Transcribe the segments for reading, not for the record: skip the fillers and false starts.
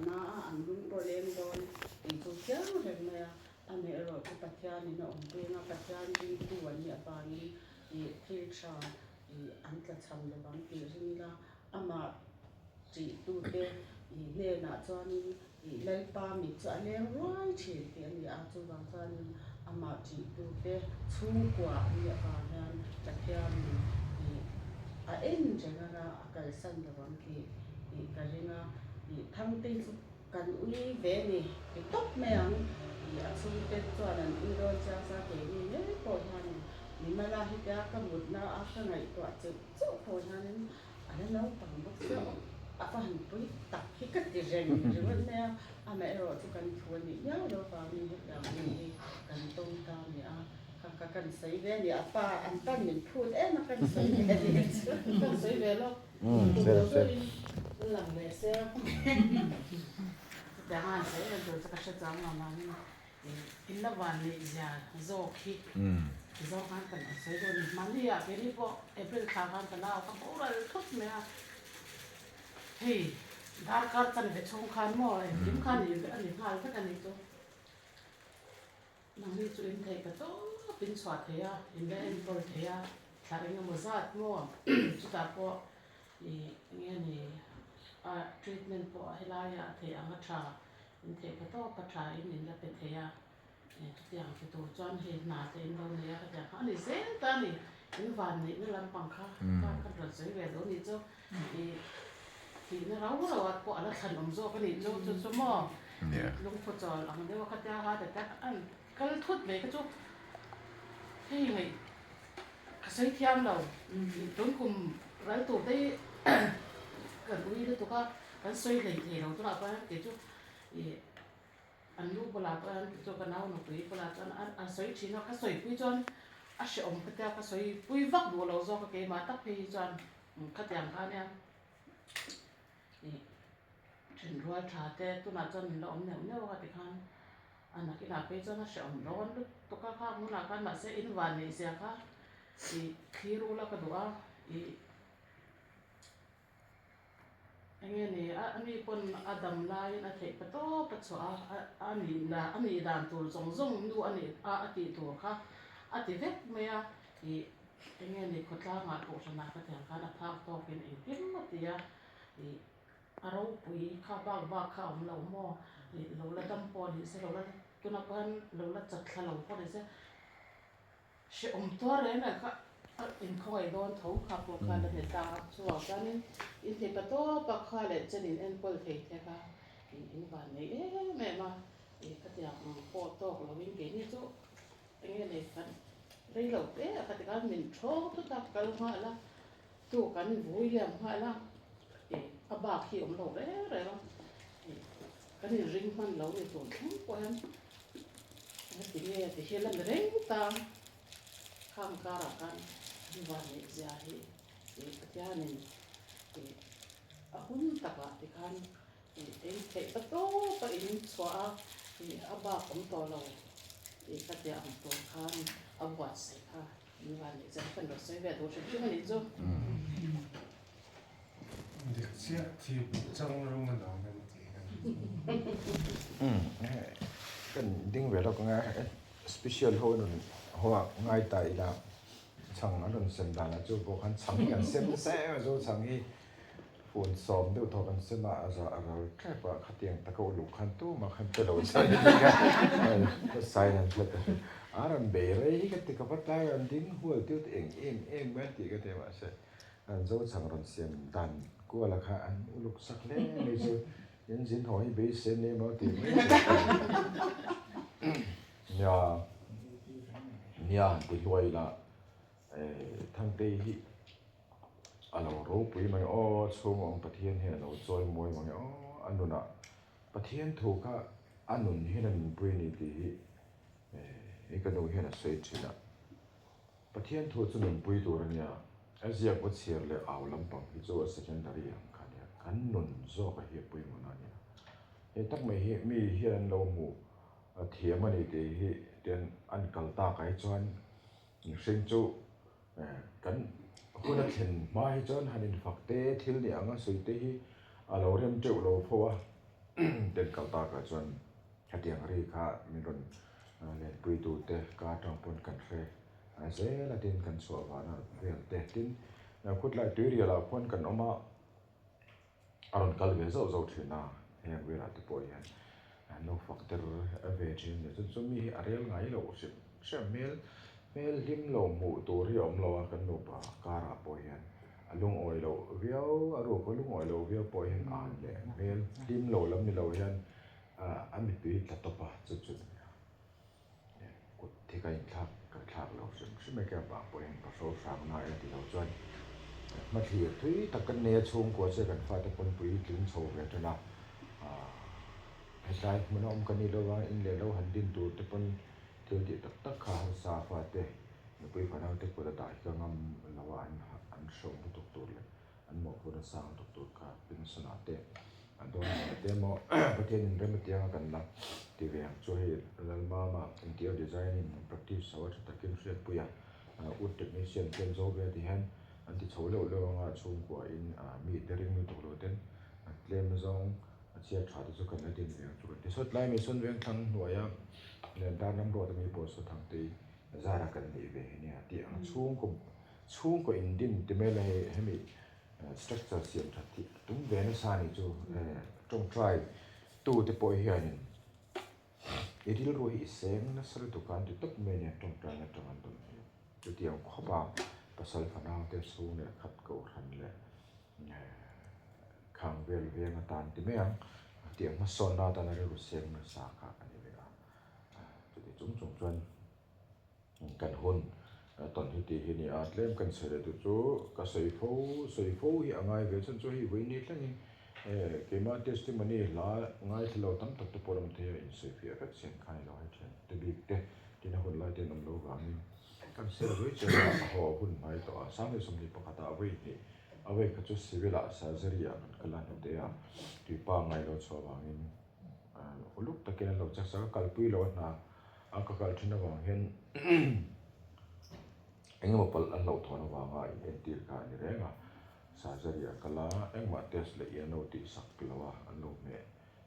na an lung po lem don in chu chiang he me a me ro chu pathian in om pe na pathian ri tu an ya pa ni I thil tha I an tla cham le bang ti ring la ama chỉ tu te le na chuan in lei pa mi chu a leng ruai thi ti ani a chu wang chuan in ama chỉ tu te chu kwa ani a pa hian pathian a en jengara a kal san le bang ki karinga Thangtei chu kan ui ve ni top me ang a chu te chuan an in ron cha sa ke ni le po hian ni mala hi ta ka mut na a ka ngai to a chu chu po hian anh nấu bằng bốc xeo à phần với tập cái cách để rèn rồi vẫn nè à mẹ rồi tôi cần thua nhỉ nhớ đâu vào mình hết là mình cần tôn ta nhỉ à cần sấy về nhỉ à pa anh ta mình thua đấy nó cần sấy về thì cần sấy về lo sẽ làm về xe chẳng hạn sấy rồi tôi sẽ chọn mà in là van này giờ zo khi zo kan kan sấy rồi mình đi à cái đi bộ April tháng kan kan nào kan bộ rồi thốt mẹ hey dar kar tan ve chung khan mo dim khan ni ani hal ka ani to nang ni chu in thei ka to pin swat thea in ve in pol thea tharing mo zat mo chu ta po nge ni a treatment po helaya thea nga tha in thei ka to pa tha in la pe thea tu tiang ki to chuan he na te in lo ne ka ta ani zen ta ni in van ni lam pang kha ka ra sei ve lo ni chu thì nó rau rồi ạ, quả là thành ông dâu cái này dâu cho mò, lúc phật giờ làm đấy wakati ha để ta ăn cái thuốc về cái chút, thì này cái sấy thiam đầu, trốn cùng rải tủ đấy, gần uy đấy tụi cái xoay thì đầu tụi nào cái chút, ăn lúc bữa nào ăn cho cái nào nó quý bữa nào ăn xoay chỉ nó cái xoay quý chọn, ăn sẽ ông cái xoay quý vắt đồ lâu do cái mà tắc thì chọn, cái tiền cái này trên ruồi thả té tôi nói cho mình là ông nhiều cái khăn anh nói cái nào bây giờ nó sẽ ôngร้อนlúc tôi các khác muốn là cái mà sẽ in vào này sẽ khác thì khi rồi là cái đó anh này anh ấy còn Adam lại anh thấy bắt đầu bắt đầu anh ấy làmตัวzongดูanh ấy thìตัวkhác anh thì vết mấy thì anh này có ta ngã cổ sang cái thằng cái là thao to cái này kiếm mất thì arau pui kha ba kha lo mo lo la dam po ni se lo la tuna pan lo la chat kha lo po ni se to re na kha in khoi don thau kha po kha la he ta so ka ni in the pa to pa kha le chen in en pol the the kha in ba nei me ma ka ti ak po to lo win ke ni chu nge ne kan rei lo te ka ti ka min tho to ta ka lo ha la tu kan vui liam ha la a ba khi ông lâu đấy rồi không cái này ring man lâu thì tổn thương quá em thì nghe thì khi lần đấy ta kham cả ra kan và này giờ thì cái này thì a hun ta cả thì kan thì em thấy bắt đầu cái in xóa thì a ba cũng to lâu thì cái nhà ông to kan a quạt sẽ ha và này giờ phần đó sẽ về đồ chuyện chứ này chứ Diksia thì trong luôn mà nó cái đinh về đó có ngay special hơn hoa ngay tại là chẳng nó đừng xem đàn là chỗ bộ khăn chẳng nhận xem xe rồi chẳng hi phun xóm đều thọกันxem mà rồi cái bà khát tiền ta câu lục khăn tu mà khăn cái đầu sai cái sai nên là làm bể đấy cái thì cái bắt tay anh đinh hoa tiêu em bé thì cái thế mà sẽ anh dấu chẳng còn xem đàn của là khá anh lục sắc lên này chứ những diễn hỏi bị xem nên mà tìm nhà thì loài là Thangtei hi alo ro pui mai o chung ong pathian he lo choi moi mai o anuna pathian thu ka anun hinan pui ni ti hi ka no hena sei china pathian thu chun pui tur ania azia ko chiar le aw lampang hi chu secondary ang khania kan nun zo ka hi pui mo na nia e tak mai hi mi hian lo mu thiam ani te hi ten an kalta kai chuan sing chu kan huna thin mai chuan hanin fakte thil ni anga suite hi alo rem teu lo phowa เดินเก่าตากับจนขัดยังรีค่ะมีรนเล่นปุยตูเตะการตรงปนกันเฟเซละดินกันสวบานะเวียนเตะดินแล้วคุดไล่ตุยเรียลาพนกันออกมาอารมณ์กัลเวซเอาทีน่าเฮียเวลาที่ปอยยันno factor average เนี่ยจนมีอะไรไงเราสิเชื่อเมลลิมเราหมู่ตัวที่อมเรากันโนบะการาปอยยันลุงออยเราเวียวอารมณ์ก็ลุงออยเราเวียวปอยยันอ่านเลยเมลลิมเราแล้วมีเรายันอันมีตุยตัดต่อปะจุดกดที่กันทักกับทักเราซึ่งไม่แก่ปากปอยยันประสบสามนายที่เราจวนมาเทียทุยตะกันเนียชงกว่าเช่กันฟ้าตะคนปุยถึงโชว์กันนะใช่มันอมกันนี่เราว่าอินเดียเราหันดินตัวแต่เป็นเที่ยวที่ตักขาซาฟาเตะเราไปฝันเอาเด็กปวดตายก็งำเราว่าอันชงทุกตัวเลยอันหมอกปวดสร้างทุกตัวค่ะเป็นสนาเตะอันตัวเตะหมอประเทศนี้เริ่มเตี้ยกันละที่เวียงช่วยเรามาอินเดียดีไซน์นี่ practice สวัสดิ์ตะกินเสียปุยอุดเทคนิคเซียนเป็นโซเวียที่เห็นอันที่โชว์เราว่าชงกว่าอินมีเดริงมีตัวเราเต้นเคลมซองเชียร์ชาติสุขันดินเวียงจุดที่สุดไล่มีส่วนเวียงทั้งหน่วยเนี่ยด้านน้ำรอดมีบทสุดทางตีจาระกันดีเวียเนี่ยที่ช่วงก็อินดินที่ไม่เลยให้มีสตรัคเจอร์เสียงทัดที่ตุ้งเวนสานี่จูตรงทรายตู้ที่ปอยเฮียนินอีที่รู้อีเสียงนั่นสรุปตุกันที่ตุกเมเนี่ยตรงทรายนั่นตรงนั้นตรงนี้จุดที่เอาข้อบ่าภาษาฝรั่งเตสูเนี่ยขัดเก่าทันเลยขังเวลเวียงตานที่ไม่ยังเตียงมาสอนเราตอนนั้นรู้เสียงมันสาขาอันนี้เลยจุดที่จุ่มจวนกันหุ่นตอนที่ตีเห็นนี่อาจเล่มกันเสร็จตัวจูก็ใส่ฟูที่อ่างไงเวชันจูที่วันนี้ทั้งนี้เกี่ยมาเทสติมันนี่ละง่ายที่เราตั้งตัวปรมเทียอินสุฟีก็เสียงใครเราให้เช่นแต่บีบเตะที่น่าหุ่นไล่เตะน้ำโลกามิกันเสร็จด้วยเจ้าหัวหุ่นไม่ต่อสามสมดีปกติเอาไว้นี่เอาไว้ก็จะสิเวลาซาเซรียมันก็ลันเดียที่ป้าไงเราชอบวางินลูกตะเกียนเราจะสักกัลปุยเราหน้าอากาศที่น่าวางเห็นเอ็งมาปลอันเราทอนวางไอ้เอ็นตีร์การนี่เองซาเซรียก็ละเอ็งมาเทสเลยอันเราตีสักกิโลวะอันเราเนี่ย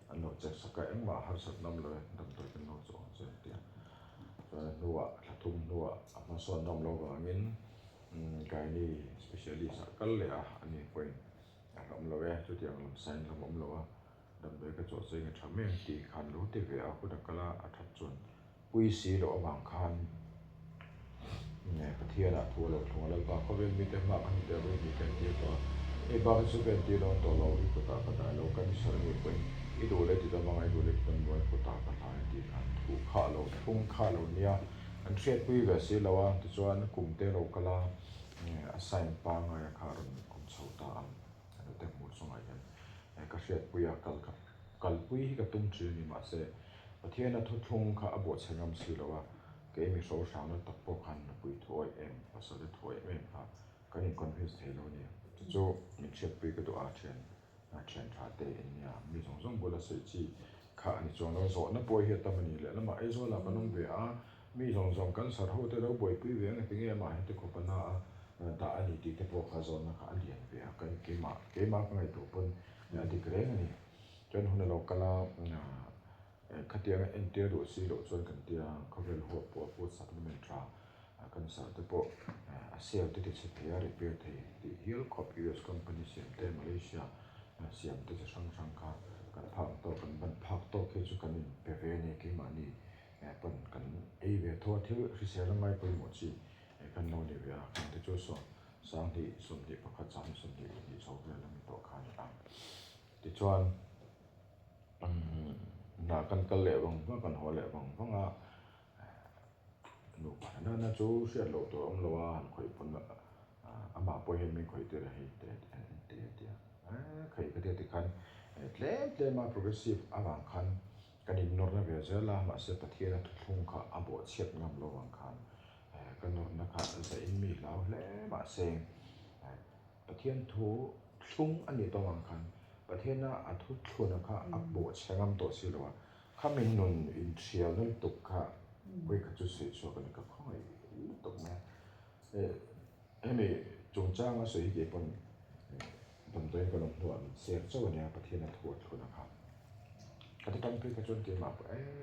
อันเราจะสักเอ็งมาหาสักน้ำเลยดำตัวเป็นเราสองเซนเดียนัวละทุ่มนัวมาสอนน้ำเราวางเงินกายนี่ specially สักกัลเลยอันนี้เป็นลำเราจุดอย่างลำไส้ลำเราดำไปกระโจนเสียงทำให้ตีขันรู้ที่เวียคุณดักละอัฐจนปุยสีเราบางคันเนี่ยประเทศละทัวเราทัวเราบางเขาเป็นมีแต่มากมีแต่มีกันเดียวก็ไอ้บางสุดเป็นที่เราตัวเราที่กุตากันได้เรากันสอนนี่เป็นอีดูเลยที่จะมาไอ้ดูเลยเป็นวันกุตากันได้ที่ขันถูกข้าเราทุ่งข้าเราเนี่ยอันเชียดปุยแบบสีเราที่จวนกลุ่มเตเรากละอาศัยปางไอ้ข้าเรากลุ่มชาวตาอันนี้แต่หมดสมัยนั้นก็เชียดปุยกัลปุยกับตุ้งจืดนี่มาเสประเทศนั้นทุกทุ่งข้าอบวชเชงมสีเราเกมีโซชานั้นตกปกคันปุยถอยภาษาถอยครับก็ยังคอนฟิวส์เทโลเนี่ยจู่มีเชียดปุยก็ตัวอาเชนชาเตเนี่ยมีสองบุรุษจีข้านี่จวนเราสอนนับปุยเหตุมันนี่แหละแล้วมาไอ้ส่วนเราก็น้องเบียมีสองกันสารหัวแต่เราปุยปุยเวียงถึงเงี้ยมาเห็นที่คนน่าตาอันนี้ที่พวกข้าจอนนะข้าเลี้ยงเบียกันเกมาก็ไงตัวปนเนี่ยที่เกรงนี่จนคนเราก็ละขัดยังเอ็นเตียดูสิโลจนกันเตียเขาเป็นหัวปวดปวดสัตว์มันตรากันสารที่พวกเซลล์ที่จะเสียรีเปียที่เฮลคอปยูเอสคอมพานีเซียมเตมาเลเซียเสียมที่จะช่างค่ากันพักโตกันบันพักโตแค่จุกันนี่เปเวนี่กี่มานี่เป็นกันเอเวทัวที่ริเซียละไม่ไปหมดสิกันโน่นนี่เวียกันที่จุดสร้างที่สมเด็จพระคัจฉาสมเด็จที่ชาวเรือละมีตัวขายต่างที่ชวนนากันกันเละบังว่ากันหัวเละบังเพราะว่าหนูป่านนั้นนะจูเสียโลตัวอมโลว่าคอยปนอามาปอยเห็นไม่คอยเตะให้เตะเคยก็เตะที่คันเล่มา progressive อาวังคันกันอินนอร์นาเวเซล่ามาเสพประเทศทุกทุ่งข้าอาบวชเชียบงามโลวังคันกันนอร์นะคะจะอินมีแล้วเล่มาเซงประเทศทุ่งอันนี้ตัววังคันประเทศน่ะอัทุชนนะคะอับบวชเชียงามตัวสิลวะข้ามินนุนอินเชียนั่นตุกค่ะเวกจุดเสียชกันก็ค่อยตุกแม่ให้มีจงจ้างมาสวยเก็บปนตัวเองก็ลงตัวเสียเจ้าเนี่ยประเทศน่ะทวดคนนะครับ ที่ตั้งที่กระจนเกี่ยวมา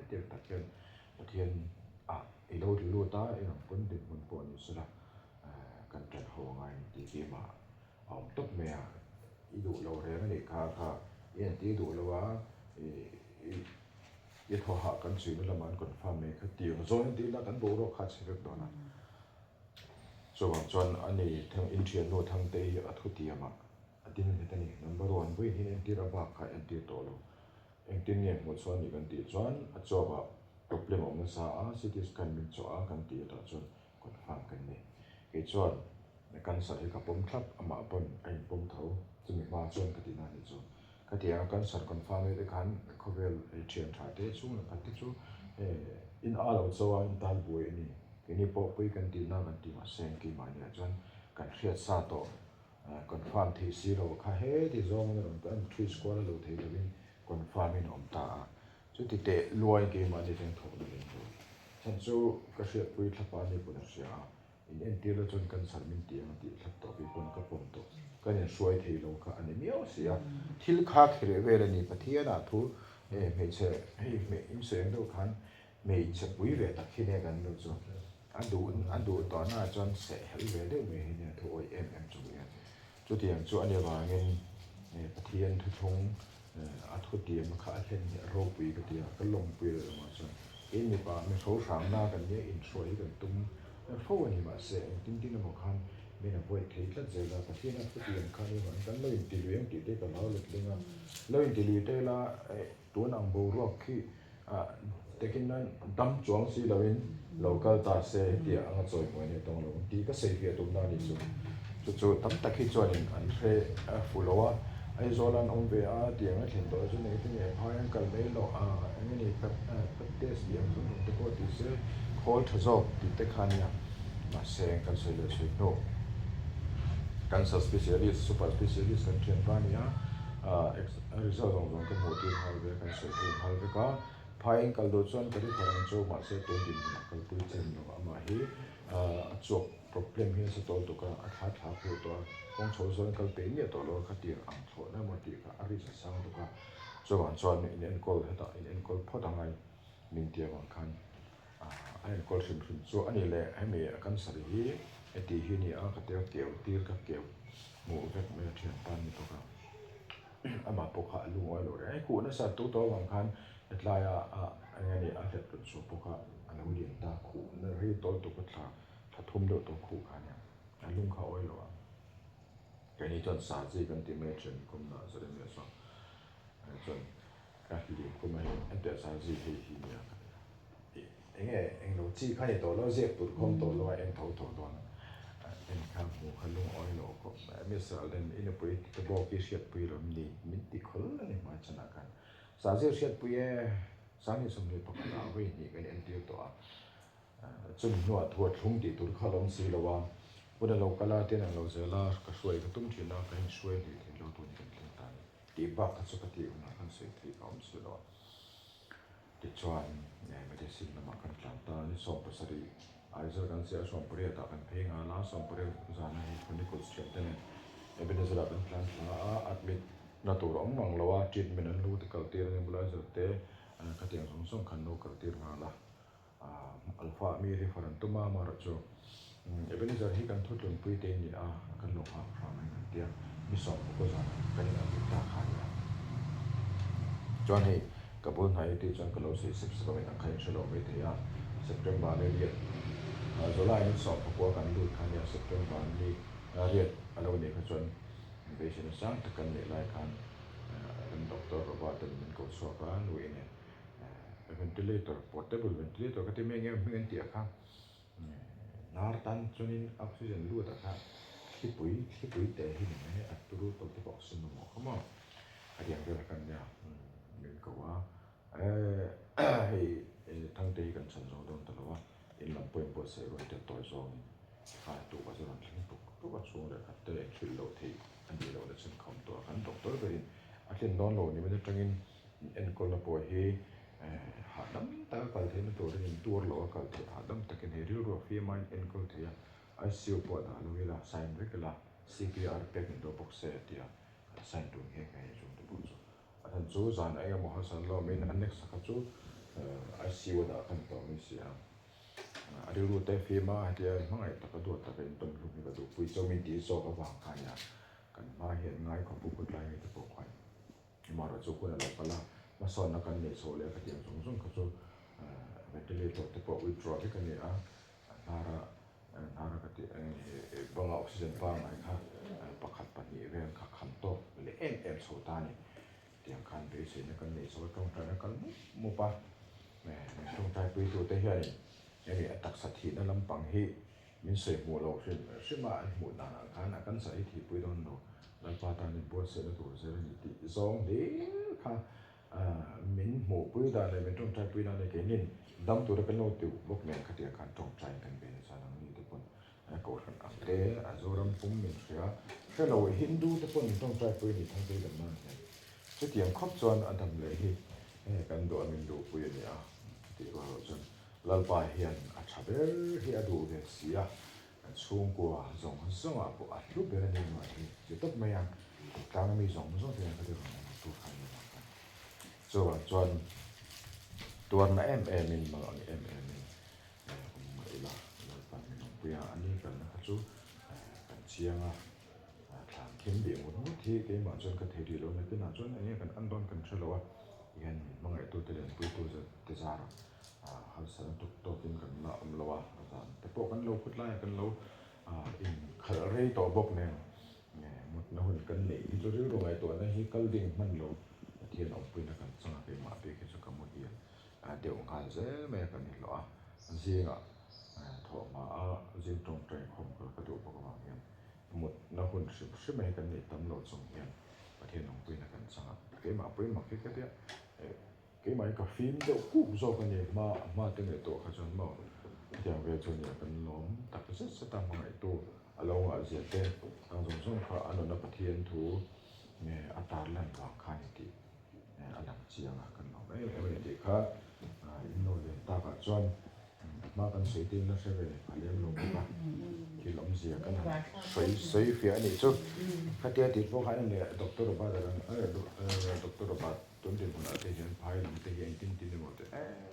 เดี๋ยวตัดกันประเทศอีโลที่โลตาอีหลังพ้นดึงมันปนอยู่สิละกันจัดหัวไงตีเกี่ยวมาเอาตบเมียอีดูเราเรียนนี่ค่ะเอ็นตีดูแล้วว่ายี่ทอหากันสื่อนั่นละมันก่อนฟ้าเมฆเตียงโซนตีละกันโบโรคัดเสร็จแล้วนะส่วนจนอันนี้ทางอินเดียโนทางเตยอัทุติยมาอันที่นี่ที่นี่ number one วิ่งเห็นอันที่ระบาดค่ะอันที่โตแล้วอันที่นี่หมดส่วนนี้กันที่จวนอัจฉริยะ problem ของมันสาสิที่สกันมินโซอากันที่ตัวจวนก่อนฟังกันนี่ไอ้จวนในการสัตย์กับผมครับอามาปนไอ้ผมเท่าจะมีมาจวนกันที่นั่นนี่จวนกันที่อาการสัตย์ก่อนฟังในการเขาเวลเชียนถ่ายเตช่วงกันที่ช่วงอินอาเราโซอาอินทัลบุยนี่กันนี่พอไปกันที่นั่นกันที่มาเซงกี่มาเนี่ยจวนกันเชียร์ซาโตก่อนฟังที่ซีเราข้าเฮที่จงเรากันทรีสควอร์เราที่เราเป็นก่อนฟังมินอมตาจุดที่เตะลอยเกมมาที่เป็นถกเลยนะครับฉันสู้กระเสียบปุยทับปานี่ปุ่นเสียอินเอ็นตีเราจนกันสารมินเตียงที่ทับต่อไปปุ่นกับปุ่นตัวก็ยังช่วยที่เราค่ะอันนี้ไม่เอาเสียที่ลูกค้าเขยเวรนี่ปะเทียนาทุไม่ใช่ไม่อิมเสียงดูคันไม่จะปุยเวตักขี้เนี่ยกันดูจ้ะอันดูตอนหน้าจนเสียเวรได้ไม่เห็นเนี่ยทุกจุดเนี่ยจุดที่อย่างจุดอันนี้ว่าเงินปะเทียนทุกทงอัฐเดียมข้าเช่นโรปีก็เดียก็ลงปีเลยมาส่วนอินนี่ป่ะมันโซ่สามหน้ากันเนี่ยอินช่วยกันตุ้มเพราะวันนี้มาเสียติ้งๆนะมันคันไม่น่าป่วยที่ละเจอประเทศนั้นก็เดียมคันนี่เหมือนกันเราอินทิลเวียงติดได้กับเราเลยดึงอ่ะเราอินทิลเวียได้ละตัวนางโบรอกที่แต่กินนั้นดำจวงสีเราอินเราก็ตาเสียเดียงจอยเหมือนเนี่ยตรงเราดีก็เสียเพียตุ้มหน้านี่จุดตั้งแต่คิดจวนอันเทฟูโลวะไอ้โซลันองเบียเดียงเห็นตัวจุดนี้ที่เนี่ยพายังกันเลยหรออันนี้กับเดสเดียงสุดที่ก็ที่เสียโคตรชอบที่เตคานี่มาเสียงกันเสียเลยสุดโน่กันสัสเปเชียลิสต์ซูเปอร์สเปเชียลิสต์กันเทียนปานี่ริซอร์ตรงกันโมทีฮาร์เวกันเสียงฮาร์เวก็พายังกันโดยส่วนกันที่ทางโจมาเสียตัวดินกันปุยเจนอยู่มาฮีจบ problem เฮียสตอลตัวก็อัฐาพูตัวของโชว์ส่วนกันเป็นเนี่ยตัวเราคัดเดียงอังโถนะมันดีก็อริสสังตัวก็ส่วนส่วนอินเอ็นกอลเหตุอินเอ็นกอลพอดังไงมินเดียบางคันอินเอ็นกอลชิมส่วนอันนี้แหละให้มีกันสรีไอ้ที่ที่นี่ก็เดียวเกี่ยวตีกับเกี่ยวหมู่เวทไม่เทียนปันตัวก็อามาปกหาลุงไว้เลยไอ้คู่นั้นสัตว์ตัวบางคันเด็ดลายอันนี้อาจจะเป็นส่วนปกหาอันนั้นเรียนตาคู่นั่นเรียนตัวก็ถ้าทุ่มโดดตัวคู่กันเนี่ยลุงเขาไว้หรอแค่นี้จนสาจีกันที่เมจินคุมน่าจะได้เมื่อสองจนการที่คุมให้อันเดียสาจีที่ที่เนี่ยเองเราจีขั้นตัวเราเจ็บตุดคมตัวเราเองเท่าตัวนั้นเองข้ามหูขันลุงอ้อยเราก็มิสอะไรอินปุยตะบอกที่เสียดปุยเรามีมิติขลุ่นนี่มาชนะกันสาจีเสียดปุยสามีสมเด็จพระพุทธเจ้าไว้นี่กันเองเดียวตัวจนหัวทวดทุ่งตีตุดข้าลงสีละว่าวันเรากลาเต้นเราเจลาก็ช่วยก็ตุ้มทีน่าก็ให้ช่วยดีที่เราตัวนี้เป็นตายตีบักก็สุขตีอุณากันสวยที่เขาสุดละติดจวนเนี่ยไม่ได้สิ่งละมากันกลางตานี่ส่งภาษาดีไอ้เจ้ากันเสียส่งเปรี้ยตากันเพลงลาส่งเปรี้ยจานให้คนที่กดเสียงเต้นเนี่ยเป็นสุดละเป็นกลางตาอัดมิดนาตัวร้องมังละว่าจิตมันนั้นรู้ที่เขาตีเรื่องบุหรี่สุดเตะก็เตียงส่งขันโนกตีมาละอัลฟามีรีฟอรันตุมามาร์จูเป็นนิสัยที่การทุจริตปุยเตนี่กันหลงหาฟังไม่เดียมิสอบก็จะกันอย่างติดตาขายจนให้กระบวนการที่จนกระโดดสิบก็ไม่ต้องใครฉลองไม่ได้เซปเทมบาร์เรียนจุลายมิสอบพวกกันดูขายเซปเทมบาร์นี่เรียนอะไรวันนี้ก็จนเบสินสังตะกันในรายการเป็นด็อกเตอร์ว่าเป็นคนสอบการดูเนี่ยventilator portable ventilator ก็ที่ไม่เงี้ยไม่เงี้ยเตียครับนาร์ตันจนินออกซิเจนรู้แต่ครับที่ปุ๋ยแต่ที่หนึ่งให้อัตรูตัวที่บอกสมองเขามาอะไรอย่างเดียวกันเนี่ยเหมือนกับว่าให้ทั้งตีกันฉันเราโดนตลอดว่าอินลำปุ่ยปวดเสียรถจะต่อยซองตัวก็จะรันทิ้งปุ๊บก็ช่วงเดียวกันแต่ชุดเราที่อันนี้เราได้ฉันคำตัวกันด็อกเตอร์ก็ยินอาจจะนอนโหลนี่มันจะจังอินเอ็นคนละป่วยให้hadam ta kal the to rin tur lo kal the hadam takin he ri ro fi mind enkol the ICU po da lo ila sign rekla CPR pek do box se tia sign to he ka he jung de bu ท่านจูจานไอ้ก็มหัศจรรย์เราไม่อันนี้สักจูไอซีวดากันต่อไม่เสียอันนี้รู้แต่ฟีมาเดียวมั่งไอ้ตะกระโดดตะเป็นต้นรูปมีกระดูกปุยเจ้ามีดีโซก็วางขายกันมาเห็นง่ายของผู้คนไล่ตะโกควายมาเราจูคนอะไรก็ละมาสอนนักการเนโซเลยก็เดียวส่งเขาจูเวทีเลตตะโกวิดรอที่กันเนี่ยนาราก็ที่บังออกซิเจนบ้างไงครับประคับปนีเรื่องขับขันโตเลยโซตานี่เตียงคันไปเสียนักการเนโซต้องใจนักการมุปะแม่ต้องใจปุยตัวเตี้ยนี่นี่ตักสัตย์นั่นลำปังฮีมินเสกมัวเราซึ่งมาหมุนนาคันกันใส่ที่ปุยโดนโนแล้วปาตานิบัวเสด็จตัวเสด็จนิติสองเดียวค่ะมินหมู่ปุยดาเลยมินต้องใจปุยดาเลยเกนินดำตัวกันโนติวบกแมงขัดเดียกันต้องใจกันเป็นสารนี้ทุกคนโกรธกันอังเดอโซรัมปุ่มมินเสียแค่เราฮินดูทุกคนต้องใจปุยนี่ทั้งปีกันมากเลยสุดที่ยังครบจวนอันทำเลยกันโดนมินดูปุยเนี่ยที่ว่าจนลัลปาเฮียนอัชเบลเฮียดูเวเสียช่วงกว่าส่งส่งปุ๊บรูปแบบนี้มาที่จะต้องไม่ยังกลางมีส่งเดียวก็เดี๋ยวตัวใครมากันตัวนั้นมินมามินผมอีละปามินปุยอันนี้กันนะครับจู่กันเชียงทางเข้มเบี่ยงหมดที่เกี่ยมาจนกันเทดีแล้วนะที่น่าจนอันนี้กันอันตอนกันเชื่อว่ายันบางไอตัวเดินปุยตัวจะจาร์เขาสั่งตัวกินกันละละวะแต่พวกกันเราพูดไล่กันเราอินขะเรยต่อบกเนี่ยหมดนะหุ่นกันหนีที่จะเรื่องไงตัวนั้นที่กัลดิ้งมันเราเทียนออกไปนะกันสังเกตมาไปแค่จะกำมือเดียวเดี๋ยวกันเสียแม่กันนี่หรออันเสียถอดมาจริงตรงใจคมกระดูกประมาณนี้หมดนะหุ่นสิแม่กันนี่ตำรวจส่งเงียนประเทศออกไปนะกันสังเกตมาไปมาแค่เดียวcái máy cà phim đều cũ rồi cái này mà tiếng này tổ khai chân mà tiếng về cho nhà cần lóm đặc biệt rất tam ngày tổ lâu ở dưới tên đang dùng dùng khá anh nó bắt thiên thú nghe anh ta lần vào khai thì anh làm chi à cần lóm ấy em thì khá nói về ta cả chân mà cần suy tin nó sẽ về phải lên lom ba thì lom gì cần suy phía này chứ cái kia thì phố khai này doctor ba là doctor baต้นเดือนคนอาจจะเห็นภายหลังแต่ยังตินตินหมด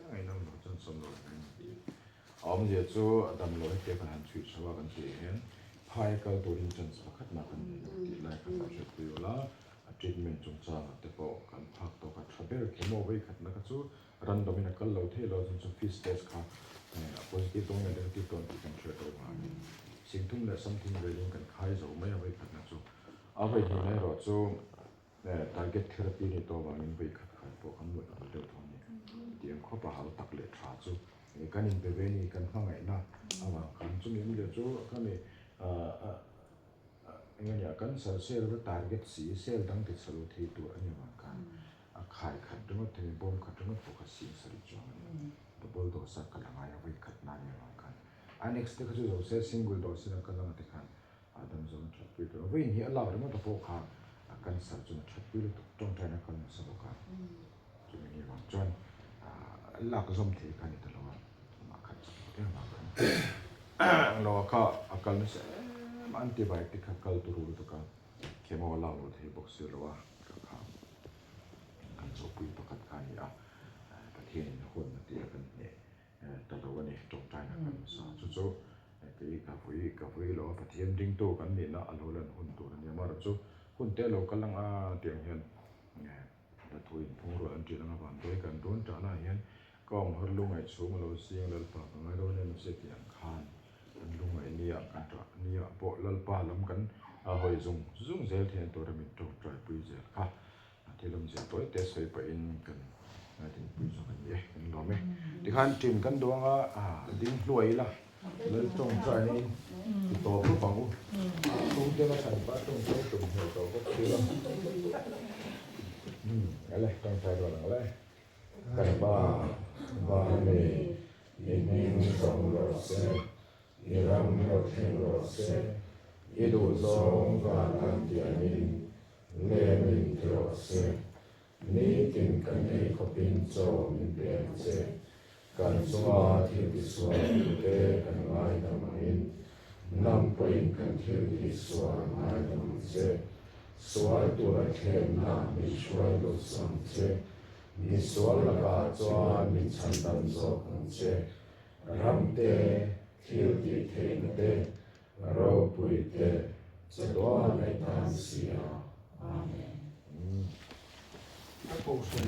ไอ้น้องเราจนสมรสกันดีมันจะจู่ดำลอยเกี่ยวกับหันชุดชาวกันที่เห็นภายก็ตัวดินจนสักขัดมากันดีไล่กันมาช่วยคุยละทรีทเมนต์จงจ้าแต่พอการพักตัวกับทราเบลเคมีไว้ขัดนะครับจู่รันดอมินักเราเที่ยวเราจนสุดฟิสเตสค่ะโพสิทีฟตรงนี้เด็กที่ตัวที่กันช่วยตัวมาสิ่งทุ่มและสัมผัสเรื่องกันคล้ายจะไม่เอาไว้ขัดนะจู่เอาไว้ที่ไหนเราจู่target therapy นี่ตัวว่ามันไปขัดพวกคำนวณเอาเดี๋ยวทำนี่เดี๋ยวเขาไปหาตักเล็ดขาจู่กันอินเปเวนี่กันข้างไงนะเอาว่ากันจู่มีมันเดี๋ยวจู่ก็มีอย่างเงี้ยกันเซลล์ target สีเซลล์ตั้งที่สรุปที่ตัวอันนี้ว่ากันขายขัดตรงนั้นที่บอมขัดตรงนั้นโฟกัสสีสรุปจ้าดับเบิลโดสกันละไงเอาไว้ขัดนั่นเนี่ยว่ากันอัน next ที่เขาจะเอาเซลล์ single dose นั่นกันละที่กันดังนั้นจะไปตัววิ่งที่เราเนี่ยมันจะโฟกัสกันสัจจุนชัดวิรุตตรงใจนักการสมุกันจุดนี้ว่าจนหลักสมทีกันตลอดมาขัดสักเรื่องมากันเราก็อาการนี้อันที่ไปที่ขัดกัลตุรุตุกันเคมีว่าเราที่บอกเสียแล้วว่าก็ข้ามกันจบปีประกาศการนี้ประเทศนี้คนที่กันเนี่ยแต่เราวันนี้ตรงใจนักการสัจจุที่กาแฟเราประเทศดิ้งโตกันนี่นะอันเราเล่นหุ่นตัวนี้มาเราจุคุณเตลกำลังเตียงเห็นแต่ทุยพงรอันที่นั่งผ่านตัวกันโดนจ่าหน้าเห็นก็มาลุงไอ้สูงเราเสียงเราปากไงเราเนี่ยมันเสียงคานลุงไอ้เนี่ยกันจ่าเนี่ยพอเราปาล้มกันหอยซุ่งเซลที่เห็นตัวเราเป็นตัวใจปุยเซลค่ะที่เราเสียตัวเตะใส่ไปอินกันถึงปุยส่งกันเย่กันหรอไหมที่ขันจิ้มกันดวงดิ้งรวยละเลยจงใจนี่ตัวผู้ฟังตุ้งเจ้าก็ใส่ป้าตุ้งเจ้าตุ้งหัวตัวก็เชื่ออะไรต้องใจตัวอะไรกันบ้าเมยิมิงสงโรเซยิรัมโรเทโรเซยิดูซงวานันติอานิเลมินโรเซนี่กินกันให้ขบินโจมินเปลี่ยนเซกันสวาที่ดิสวาเตกันไล่ดำมินนำไปกันที่ดิสวาไล่ดำเซ สวายตัวเข็มนามีช่วยลดสังเจมีสวลกาจวนมีชันตันโซขังเจรำเตทิวติเทงเตเราปุยเตจะตัวในทางเสียอาเมน Jag får också en